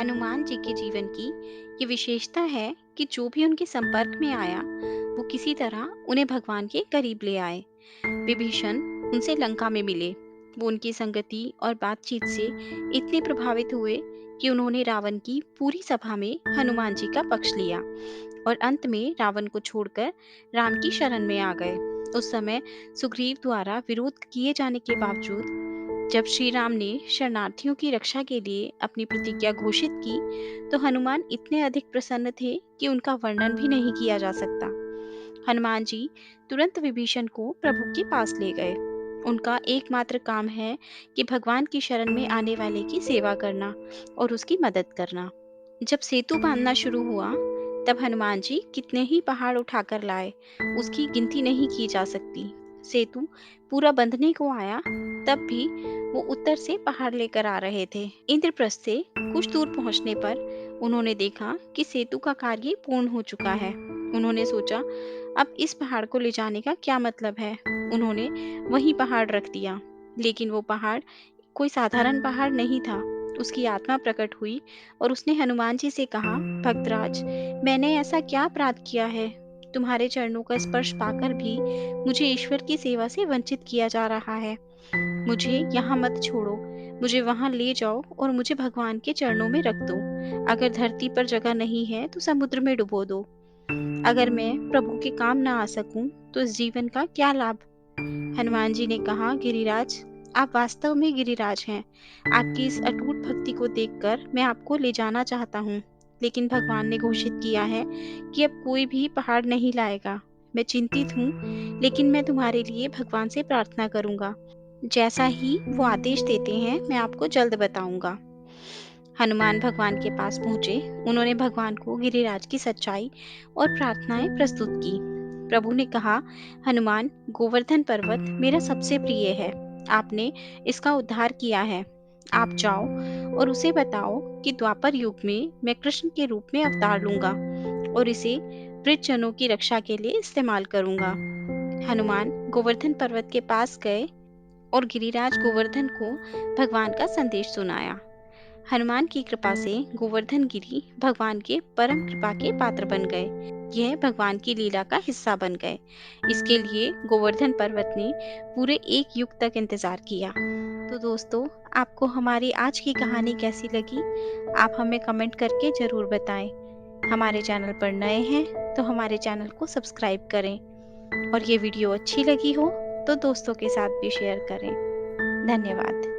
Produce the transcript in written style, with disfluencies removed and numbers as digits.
हनुमान जी के जीवन की ये विशेषता है कि जो भी उनके संपर्क में आया वो किसी तरह उन्हें भगवान के करीब ले आए। विभीषण उनसे लंका में मिले। वो उनकी संगति और बातचीत से इतने प्रभावित हुए कि उन्होंने रावण की पूरी सभा में हनुमान जी का पक्ष लिया और अंत में रावण को छोड़कर राम की शरण में आ गए। उस समय सुग्रीव द्वारा विरोध किए जाने के बावजूद जब श्री राम ने शरणार्थियों की रक्षा के लिए अपनी प्रतिज्ञा घोषित की, तो हनुमान इतने अधिक प्रसन्न थे कि उनका वर्णन भी नहीं किया जा सकता। हनुमान जी तुरंत विभीषण को प्रभु के पास ले गए। उनका एकमात्र काम है कि भगवान की शरण में आने वाले की सेवा करना और उसकी मदद करना। जब सेतु बांधना शुरू हुआ, तब हनुमान जी कितने ही पहाड़ उठाकर लाए, उसकी गिनती नहीं की जा सकती। सेतु पूरा बंधने को आया, तब भी वो उत्तर से पहाड़ लेकर आ रहे थे। इंद्रप्रस्थ से कुछ दूर पहुंचने पर उन्होंने देखा कि सेतु का कार्य पूर्ण हो चुका है। उन्होंने सोचा, अब इस पहाड़ को ले जाने का क्या मतलब है। उन्होंने वहीं पहाड़ रख दिया, लेकिन वो पहाड़ कोई साधारण पहाड़ नहीं था। उसकी आत्मा प्रकट हुई और उसने हनुमान जी से कहा, भक्तराज, मैंने ऐसा क्या अपराध किया है? तुम्हारे चरणों का स्पर्श पाकर भी मुझे ईश्वर की सेवा से वंचित किया जा रहा है। मुझे यहाँ मत छोड़ो, मुझे वहाँ ले जाओ और मुझे भगवान के चरणों में रख दो। अगर धरती पर जगह नहीं है तो समुद्र में डुबो दो। अगर मैं प्रभु के काम ना आ सकूं तो इस जीवन का क्या लाभ? हनुमान जी ने कहा, गिरिराज, आप वास्तव में गिरिराज हैं। आपकी इस अटूट भक्ति को देखकर मैं आपको ले जाना चाहता हूँ, लेकिन भगवान ने घोषित किया है कि अब कोई भी पहाड़ नहीं लाएगा। मैं चिंतित हूँ, लेकिन मैं तुम्हारे लिए भगवान से प्रार्थना करूंगा। जैसा ही वो आदेश देते हैं, मैं आपको जल्द बताऊंगा। हनुमान भगवान के पास पहुंचे। उन्होंने भगवान को गिरिराज की सच्चाई और प्रार्थनाएं प्रस्तुत की। प्रभु ने कहा, हनुमान, गोवर्धन पर्वत मेरा सबसे प्रिय है। आपने इसका उद्धार किया है। आप जाओ और उसे बताओ कि द्वापर युग में मैं कृष्ण के रूप में अवतार लूंगा और इसे वृद्धजनों की रक्षा के लिए इस्तेमाल करूंगा। हनुमान गोवर्धन पर्वत के पास गए और गिरिराज गोवर्धन को भगवान का संदेश सुनाया। हनुमान की कृपा से गोवर्धन गिरी भगवान के परम कृपा के पात्र बन गए। यह भगवान की लीला का हिस्सा बन गए। इसके लिए गोवर्धन पर्वत ने पूरे एक युग तक इंतजार किया। तो दोस्तों, आपको हमारी आज की कहानी कैसी लगी? आप हमें कमेंट करके जरूर बताएं। हमारे चैनल पर नए हैं तो हमारे चैनल को सब्सक्राइब करें और ये वीडियो अच्छी लगी हो तो दोस्तों के साथ भी शेयर करें। धन्यवाद।